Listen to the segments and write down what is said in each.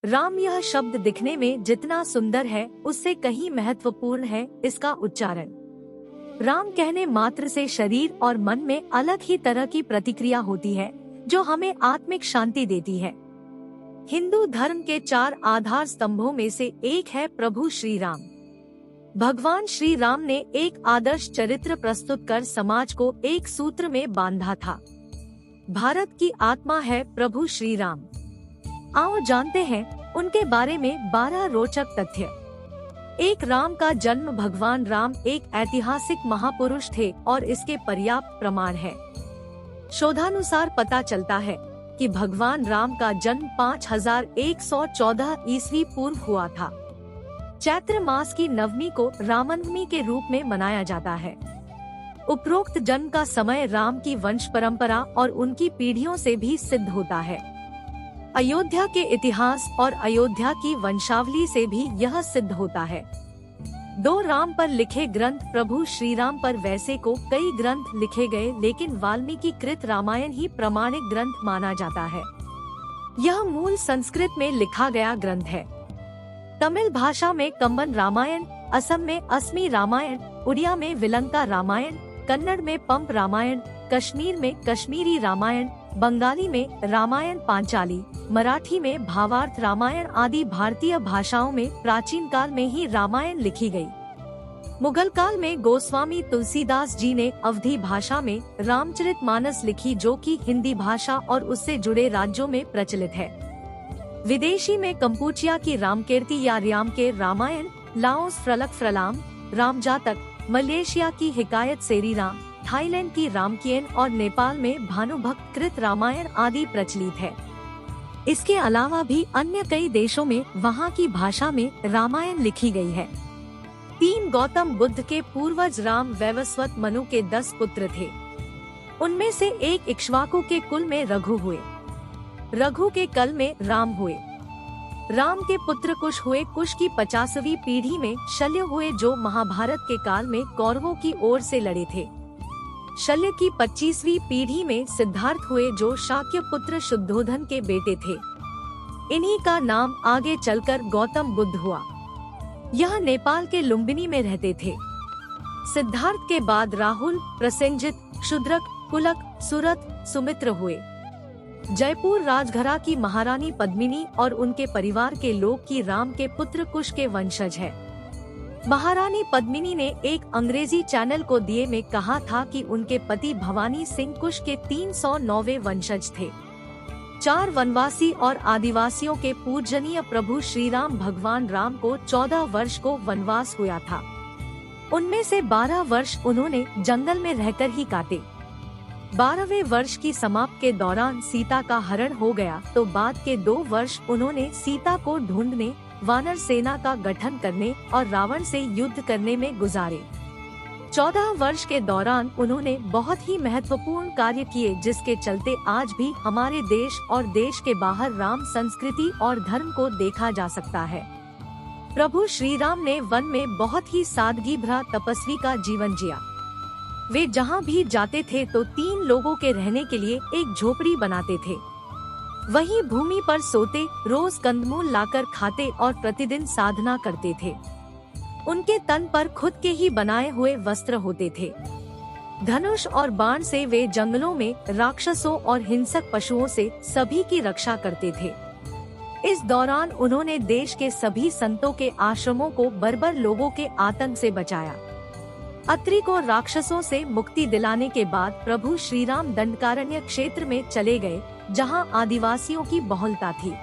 राम यह शब्द दिखने में जितना सुंदर है उससे कहीं महत्वपूर्ण है इसका उच्चारण। राम कहने मात्र से शरीर और मन में अलग ही तरह की प्रतिक्रिया होती है जो हमें आत्मिक शांति देती है। हिंदू धर्म के 4 आधार स्तंभों में से एक है प्रभु श्री राम। भगवान श्री राम ने एक आदर्श चरित्र प्रस्तुत कर समाज को एक सूत्र में बांधा था। भारत की आत्मा है प्रभु श्री राम। आओ जानते हैं उनके बारे में 12 रोचक तथ्य। 1 राम का जन्म। भगवान राम एक ऐतिहासिक महापुरुष थे और इसके पर्याप्त प्रमाण है। शोधानुसार पता चलता है कि भगवान राम का जन्म 5114 ईस्वी पूर्व हुआ था। चैत्र मास की नवमी को रामनवमी के रूप में मनाया जाता है। उपरोक्त जन्म का समय राम की वंश परंपरा और उनकी पीढ़ियों से भी सिद्ध होता है। अयोध्या के इतिहास और अयोध्या की वंशावली से भी यह सिद्ध होता है। 2 राम पर लिखे ग्रंथ। प्रभु श्री राम पर वैसे को कई ग्रंथ लिखे गए, लेकिन वाल्मीकि कृत रामायण ही प्रमाणिक ग्रंथ माना जाता है। यह मूल संस्कृत में लिखा गया ग्रंथ है। तमिल भाषा में कंबन रामायण, असम में असमी रामायण, उड़िया में विलंका रामायण, कन्नड़ में पंप रामायण, कश्मीर में कश्मीरी रामायण, बंगाली में रामायण पांचाली, मराठी में भावार्थ रामायण आदि भारतीय भाषाओं में प्राचीन काल में ही रामायण लिखी गई। मुगल काल में गोस्वामी तुलसीदास जी ने अवधी भाषा में रामचरितमानस लिखी, जो कि हिंदी भाषा और उससे जुड़े राज्यों में प्रचलित है। विदेशी में कंपूचिया की रामकीर्ति या रियाम के रामायण, लाओस फ्रलक फ्रलाम, रामजातक, मलेशिया की हिकायत सेरी राम, थाईलैंड की रामकियन और नेपाल में भानुभक्त कृत रामायण आदि प्रचलित है। इसके अलावा भी अन्य कई देशों में वहाँ की भाषा में रामायण लिखी गई है। 3 गौतम बुद्ध के पूर्वज राम वैवस्वत मनु के 10 पुत्र थे। उनमें से एक इक्ष्वाकु के कुल में रघु हुए। रघु के कल में राम हुए। राम के पुत्र कुश हुए। कुश की 50वीं पीढ़ी में शल्य हुए, जो महाभारत के काल में कौरवों की ओर से लड़े थे। शल्य की 25वीं पीढ़ी में सिद्धार्थ हुए, जो शाक्य पुत्र शुद्धोधन के बेटे थे। इन्हीं का नाम आगे चलकर गौतम बुद्ध हुआ। यह नेपाल के लुम्बिनी में रहते थे। सिद्धार्थ के बाद राहुल, प्रसेनजित, क्षुद्रक, कुलक, सुरथ, सुमित्र हुए। जयपुर राजघरा की महारानी पद्मिनी और उनके परिवार के लोग की राम के पुत्र कुश के वंशज है। महारानी पद्मिनी ने एक अंग्रेजी चैनल को दिए में कहा था कि उनके पति भवानी सिंह कुश के 309वें वंशज थे। 4 वनवासी और आदिवासियों के पूजनीय प्रभु श्री राम भगवान राम को 14 वर्ष को वनवास हुआ था। उनमें से 12 वर्ष उन्होंने जंगल में रहकर ही काटे। 12वें वर्ष की समाप्ति के दौरान सीता का हरण हो गया, तो बाद के 2 वर्ष उन्होंने सीता को ढूंढने, वानर सेना का गठन करने और रावण से युद्ध करने में गुजारे। 14 वर्ष के दौरान उन्होंने बहुत ही महत्वपूर्ण कार्य किए, जिसके चलते आज भी हमारे देश और देश के बाहर राम संस्कृति और धर्म को देखा जा सकता है। प्रभु श्री राम ने वन में बहुत ही सादगी भरा तपस्वी का जीवन जिया। वे जहाँ भी जाते थे तो 3 लोगों के रहने के लिए एक झोपड़ी बनाते थे। वहीं भूमि पर सोते, रोज कंदमूल लाकर खाते और प्रतिदिन साधना करते थे। उनके तन पर खुद के ही बनाए हुए वस्त्र होते थे। धनुष और बाण से वे जंगलों में राक्षसों और हिंसक पशुओं से सभी की रक्षा करते थे। इस दौरान उन्होंने देश के सभी संतों के आश्रमों को बर्बर लोगों के आतंक से बचाया। अत्रि को राक्षसों से मुक्ति दिलाने के बाद प्रभु श्री राम दंडकारण्य क्षेत्र में चले गए, जहां आदिवासियों की बहुलता थी।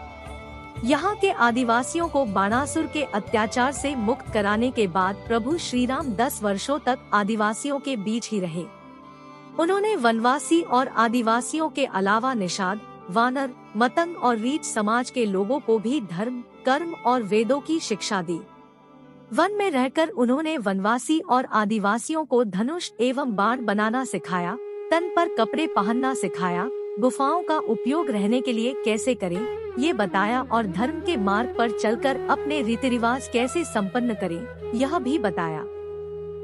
यहां के आदिवासियों को बाणासुर के अत्याचार से मुक्त कराने के बाद प्रभु श्री राम 10 वर्षों तक आदिवासियों के बीच ही रहे। उन्होंने वनवासी और आदिवासियों के अलावा निषाद, वानर, मतंग और रीछ समाज के लोगों को भी धर्म, कर्म और वेदों की शिक्षा दी। वन में रहकर उन्होंने वनवासी और आदिवासियों को धनुष एवं बाण बनाना सिखाया, तन पर कपड़े पहनना सिखाया, गुफाओं का उपयोग रहने के लिए कैसे करें ये बताया और धर्म के मार्ग पर चलकर अपने रीति रिवाज कैसे संपन्न करें यह भी बताया।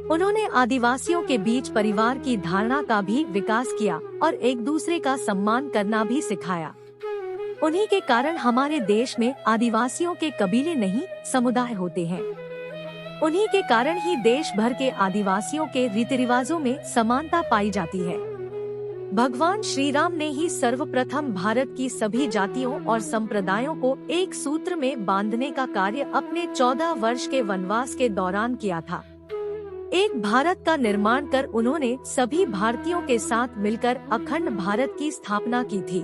उन्होंने आदिवासियों के बीच परिवार की धारणा का भी विकास किया और एक दूसरे का सम्मान करना भी सिखाया। उन्हीं के कारण हमारे देश में आदिवासियों के कबीले नहीं समुदाय होते हैं। उन्हीं के कारण ही देश भर के आदिवासियों के रीति रिवाजों में समानता पाई जाती है। भगवान श्री राम ने ही सर्वप्रथम भारत की सभी जातियों और संप्रदायों को एक सूत्र में बांधने का कार्य अपने 14 वर्ष के वनवास के दौरान किया था। एक भारत का निर्माण कर उन्होंने सभी भारतीयों के साथ मिलकर अखंड भारत की स्थापना की थी।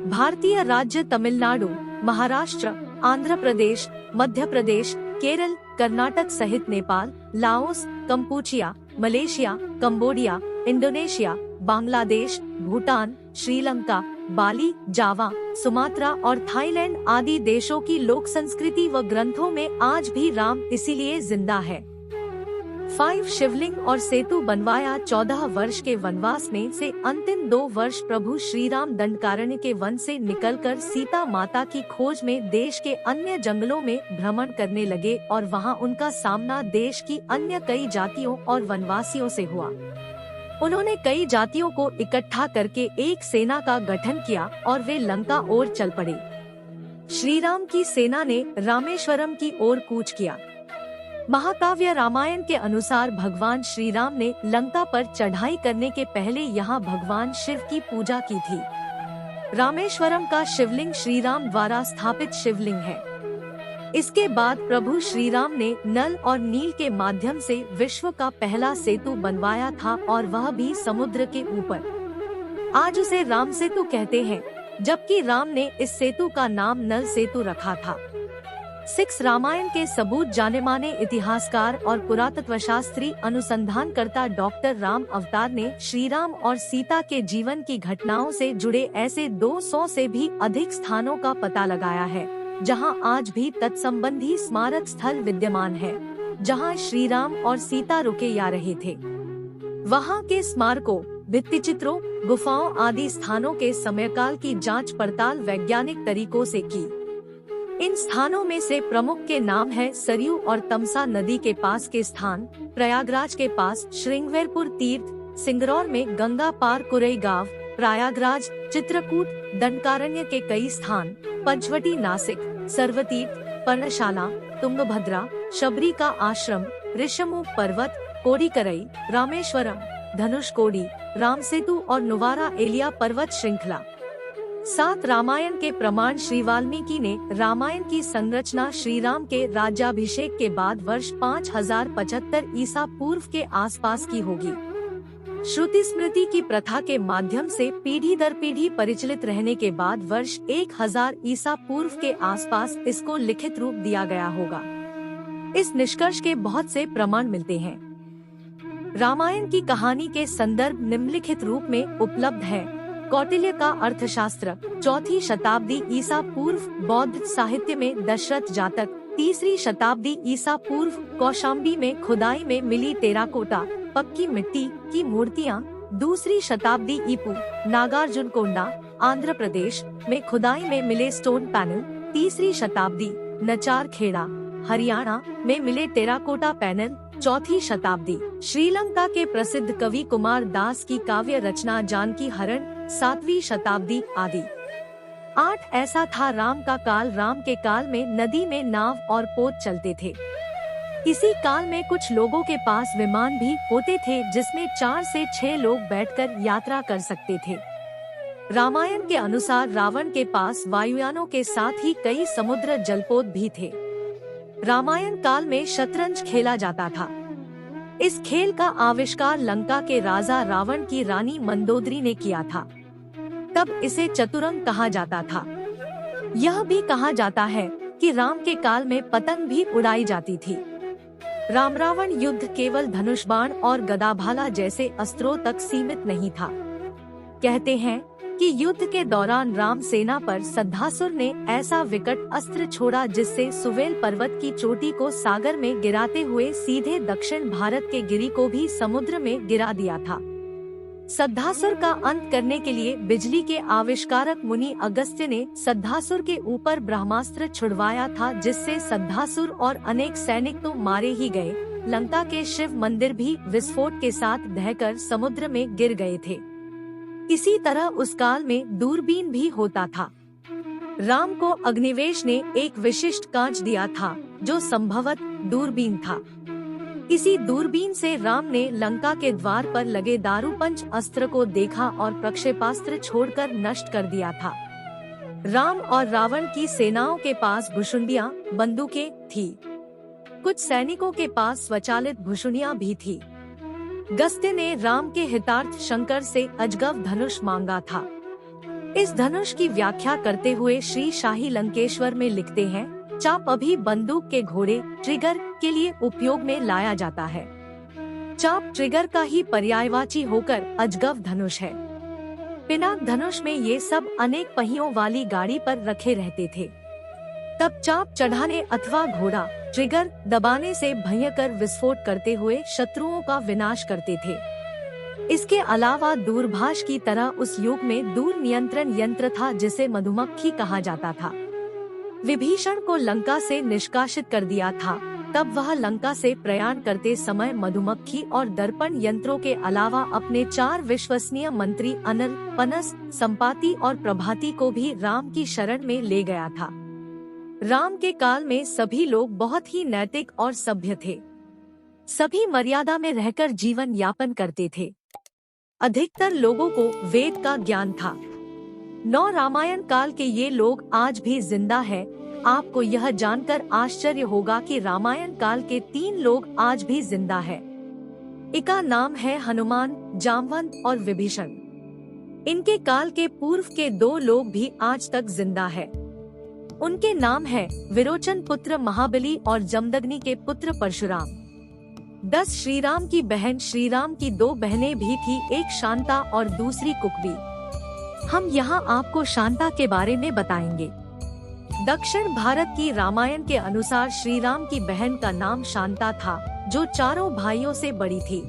भारतीय राज्य तमिलनाडु, महाराष्ट्र, आंध्र प्रदेश, मध्य प्रदेश, केरल, कर्नाटक सहित Nepal, Laos, Kampuchea, Malaysia, Cambodia, Indonesia, Bangladesh, Bhutan, Sri Lanka, Bali, Java, Sumatra और थाईलैंड आदि देशों की लोक संस्कृति व ग्रंथों में आज भी राम इसीलिए जिंदा है। 5 शिवलिंग और सेतु बनवाया। 14 वर्ष के वनवास में से अंतिम 2 वर्ष प्रभु श्री राम दंडकारण्य के वन से निकलकर सीता माता की खोज में देश के अन्य जंगलों में भ्रमण करने लगे और वहां उनका सामना देश की अन्य कई जातियों और वनवासियों से हुआ। उन्होंने कई जातियों को इकट्ठा करके एक सेना का गठन किया और वे लंका ओर चल पड़े। श्री राम की सेना ने रामेश्वरम की ओर कूच किया। महाकाव्य रामायण के अनुसार भगवान श्री राम ने लंका पर चढ़ाई करने के पहले यहाँ भगवान शिव की पूजा की थी। रामेश्वरम का शिवलिंग श्री राम द्वारा स्थापित शिवलिंग है। इसके बाद प्रभु श्री राम ने नल और नील के माध्यम से विश्व का पहला सेतु बनवाया था और वह भी समुद्र के ऊपर। आज उसे राम सेतु कहते हैं, जबकि राम ने इस सेतु का नाम नल सेतु रखा था। 6 रामायण के सबूत जाने माने इतिहासकार और पुरातत्वशास्त्री अनुसंधानकर्ता डॉक्टर राम अवतार ने श्री राम और सीता के जीवन की घटनाओं से जुड़े ऐसे 200 से भी अधिक स्थानों का पता लगाया है, जहां आज भी तत्संबंधी स्मारक स्थल विद्यमान है, जहां श्री राम और सीता रुके या रहे थे। वहां के स्मारकों, भित्तिचित्रों, गुफाओं आदि स्थानों के समयकाल की जांच पड़ताल वैज्ञानिक तरीकों से की। इन स्थानों में से प्रमुख के नाम है सरयू और तमसा नदी के पास के स्थान, प्रयागराज के पास श्रृंगवेरपुर तीर्थ, सिंगरौर में गंगा पार कुरई गांव, प्रयागराज, चित्रकूट, दंडकारण्य के कई स्थान, पंचवटी नासिक, सर्वतीर्थ, पर्णशाला, तुंगभद्रा, शबरी का आश्रम, ऋषिमुख पर्वत, कोडीकरई, रामेश्वरम, धनुषकोडी, रामसेतु और नुवारा एलिया पर्वत श्रृंखला। 7 रामायण के प्रमाण। श्री वाल्मीकि ने रामायण की संरचना श्री राम के राज्याभिषेक के बाद वर्ष 5075 ईसा पूर्व के आसपास की होगी। श्रुति स्मृति की प्रथा के माध्यम से पीढ़ी दर पीढ़ी परिचालित रहने के बाद वर्ष 1000 ईसा पूर्व के आसपास इसको लिखित रूप दिया गया होगा। इस निष्कर्ष के बहुत से प्रमाण मिलते हैं। रामायण की कहानी के संदर्भ निम्नलिखित रूप में उपलब्ध है। कौटिल्य का अर्थशास्त्र, 4वीं शताब्दी ईसा पूर्व। बौद्ध साहित्य में दशरथ जातक, 3री शताब्दी ईसा पूर्व। कौशाम्बी में खुदाई में मिली टेराकोटा पक्की मिट्टी की मूर्तियाँ, 2री शताब्दी ईपू। नागार्जुनकोंडा, आंध्र प्रदेश में खुदाई में मिले स्टोन पैनल, 3री शताब्दी। नचार खेड़ा, हरियाणा में मिले टेराकोटा पैनल, 4वीं शताब्दी। श्रीलंका के प्रसिद्ध कवि कुमार दास की काव्य रचना जानकी हरण, 7वीं शताब्दी आदि। 8 ऐसा था राम का काल। राम के काल में नदी में नाव और पोत चलते थे। इसी काल में कुछ लोगों के पास विमान भी होते थे, जिसमें 4 से 6 लोग बैठकर यात्रा कर सकते थे। रामायण के अनुसार रावण के पास वायुयानों के साथ ही कई समुद्र जलपोत भी थे। रामायण काल में शतरंज खेला जाता था। इस खेल का आविष्कार लंका के राजा रावण की रानी मंदोदरी ने किया था। तब इसे चतुरंग कहा जाता था। यह भी कहा जाता है कि राम के काल में पतंग भी उड़ाई जाती थी। राम रावण युद्ध केवल धनुष बाण और गदाभाला जैसे अस्त्रों तक सीमित नहीं था। कहते हैं कि युद्ध के दौरान राम सेना पर सद्धासुर ने ऐसा विकट अस्त्र छोड़ा जिससे सुवेल पर्वत की चोटी को सागर में गिराते हुए सीधे दक्षिण भारत के गिरि को भी समुद्र में गिरा दिया था। सद्धासुर का अंत करने के लिए बिजली के आविष्कारक मुनि अगस्त्य ने सद्धासुर के ऊपर ब्रह्मास्त्र छुड़वाया था, जिससे सद्धासुर और अनेक सैनिक तो मारे ही गए, लंका के शिव मंदिर भी विस्फोट के साथ ढहकर समुद्र में गिर गए थे। इसी तरह उस काल में दूरबीन भी होता था। राम को अग्निवेश ने एक विशिष्ट कांच दिया था जो संभवत दूरबीन था। इसी दूरबीन से राम ने लंका के द्वार पर लगे दारूपंच अस्त्र को देखा और प्रक्षेपास्त्र छोड़कर नष्ट कर दिया था। राम और रावण की सेनाओं के पास भुशुंडियां, बंदूकें थी। कुछ सैनिकों के पास स्वचालित भुशुंडियां भी थी। गस्त्य ने राम के हितार्थ शंकर से अजगव धनुष मांगा था। इस धनुष की व्याख्या करते हुए श्री शाही लंकेश्वर में लिखते हैं, चाप अभी बंदूक के घोड़े ट्रिगर के लिए उपयोग में लाया जाता है। चाप ट्रिगर का ही पर्यायवाची होकर अजगव धनुष है। पिनाक धनुष में ये सब अनेक पहियों वाली गाड़ी पर रखे रहते थे। तब चाप चढ़ाने अथवा घोड़ा ट्रिगर दबाने से भयंकर विस्फोट करते हुए शत्रुओं का विनाश करते थे। इसके अलावा दूरभाष की तरह उस युग में दूर नियंत्रण यंत्र था जिसे मधुमक्खी कहा जाता था। विभीषण को लंका से निष्कासित कर दिया था, तब वह लंका से प्रयाण करते समय मधुमक्खी और दर्पण यंत्रों के अलावा अपने 4 विश्वसनीय मंत्री अनल, पनस, संपाति और प्रभाति को भी राम की शरण में ले गया था। राम के काल में सभी लोग बहुत ही नैतिक और सभ्य थे। सभी मर्यादा में रहकर जीवन यापन करते थे। अधिकतर लोगों को वेद का ज्ञान था। 9 रामायण काल के ये लोग आज भी जिंदा है। आपको यह जानकर आश्चर्य होगा कि रामायण काल के 3 लोग आज भी जिंदा है। इनका नाम है हनुमान, जामवंत और विभीषण। इनके काल के पूर्व के 2 लोग भी आज तक जिंदा है। उनके नाम है विरोचन पुत्र महाबली और जमदग्नि के पुत्र परशुराम। 10 श्रीराम की बहन श्रीराम की 2 बहनें भी थी, एक शांता और दूसरी कुकबी। हम यहाँ आपको शांता के बारे में बताएंगे। दक्षिण भारत की रामायण के अनुसार श्रीराम की बहन का नाम शांता था, जो चारों भाइयों से बड़ी थी।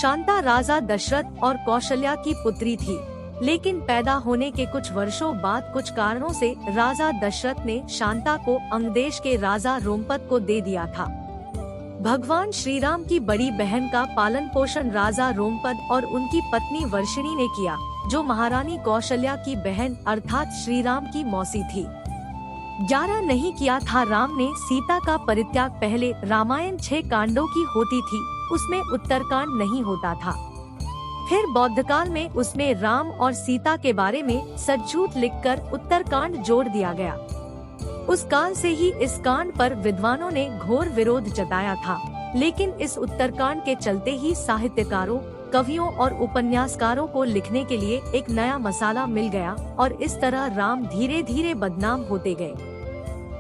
शांता राजा दशरथ और कौशल्या की पुत्री थी, लेकिन पैदा होने के कुछ वर्षों बाद कुछ कारणों से राजा दशरथ ने शांता को अंगदेश के राजा रोमपद को दे दिया था। भगवान श्रीराम की बड़ी बहन का पालन पोषण राजा रोमपद और उनकी पत्नी वर्षिणी ने किया, जो महारानी कौशल्या की बहन अर्थात श्रीराम की मौसी थी। 11 नहीं किया था। राम ने सीता का परित्याग पहले रामायण 6 कांडों की होती थी, उसमें उत्तरकांड नहीं होता था। फिर बौद्ध काल में उसमें राम और सीता के बारे में सचझूठ लिखकर उत्तरकांड जोड़ दिया गया। उस काल से ही इस कांड पर विद्वानों ने घोर विरोध जताया था, लेकिन इस उत्तरकांड के चलते ही साहित्यकारों, कवियों और उपन्यासकारों को लिखने के लिए एक नया मसाला मिल गया और इस तरह राम धीरे धीरे बदनाम होते गए।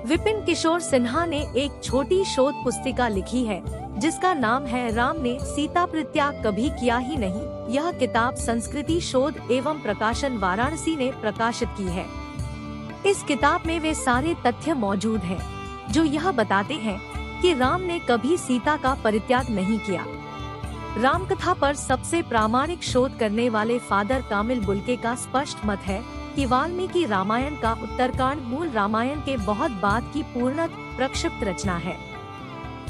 विपिन किशोर सिन्हा ने एक छोटी शोध पुस्तिका लिखी है, जिसका नाम है राम ने सीता परित्याग कभी किया ही नहीं। यह किताब संस्कृति शोध एवं प्रकाशन वाराणसी ने प्रकाशित की है। इस किताब में वे सारे तथ्य मौजूद हैं, जो यह बताते हैं कि राम ने कभी सीता का परित्याग नहीं किया। राम कथा पर सबसे प्रामाणिक शोध करने वाले फादर कामिल बुल्के का स्पष्ट मत है कि वाल्मीकि रामायण का उत्तरकांड मूल रामायण के बहुत बाद की पूर्णत प्रक्षिप्त रचना है।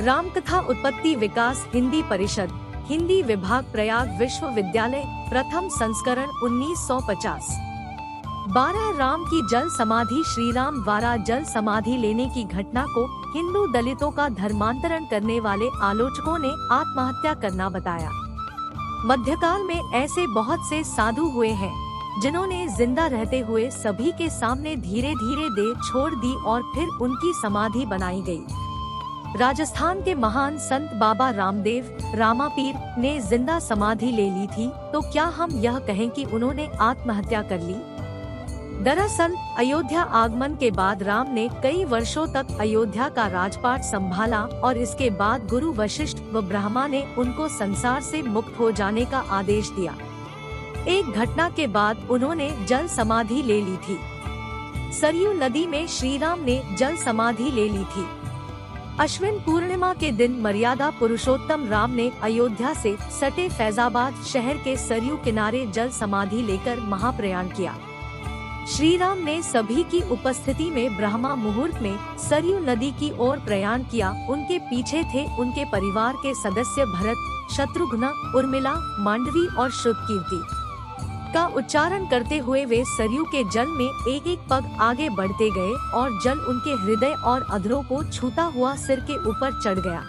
राम कथा उत्पत्ति विकास हिंदी परिषद, हिंदी विभाग, प्रयाग विश्वविद्यालय, प्रथम संस्करण 1950। 12 राम की जल समाधि। श्रीराम द्वारा जल समाधि लेने की घटना को हिंदू दलितों का धर्मांतरण करने वाले आलोचकों ने आत्महत्या करना बताया। मध्यकाल में ऐसे बहुत से साधु हुए हैं, जिन्होंने जिंदा रहते हुए सभी के सामने धीरे धीरे देह छोड़ दी और फिर उनकी समाधि बनाई गई। राजस्थान के महान संत बाबा रामदेव रामापीर ने जिंदा समाधि ले ली थी, तो क्या हम यह कहें कि उन्होंने आत्महत्या कर ली? दरअसल अयोध्या आगमन के बाद राम ने कई वर्षों तक अयोध्या का राजपाट संभाला और इसके बाद गुरु वशिष्ठ व ब्रह्मा ने उनको संसार से मुक्त हो जाने का आदेश दिया। एक घटना के बाद उन्होंने जल समाधि ले ली थी। सरयू नदी में श्रीराम ने जल समाधि ले ली थी। अश्विन पूर्णिमा के दिन मर्यादा पुरुषोत्तम राम ने अयोध्या से सटे फैजाबाद शहर के सरयू किनारे जल समाधि लेकर महाप्रयाण किया। श्रीराम ने सभी की उपस्थिति में ब्रह्मा मुहूर्त में सरयू नदी की ओर प्रयाण किया। उनके पीछे थे उनके परिवार के सदस्य भरत, शत्रुघ्न, उर्मिला, मांडवी और श्रुतकीर्ति। का उच्चारण करते हुए वे सरयू के जल में एक एक पग आगे बढ़ते गए और जल उनके हृदय और अधरों को छूता हुआ सिर के ऊपर चढ़ गया।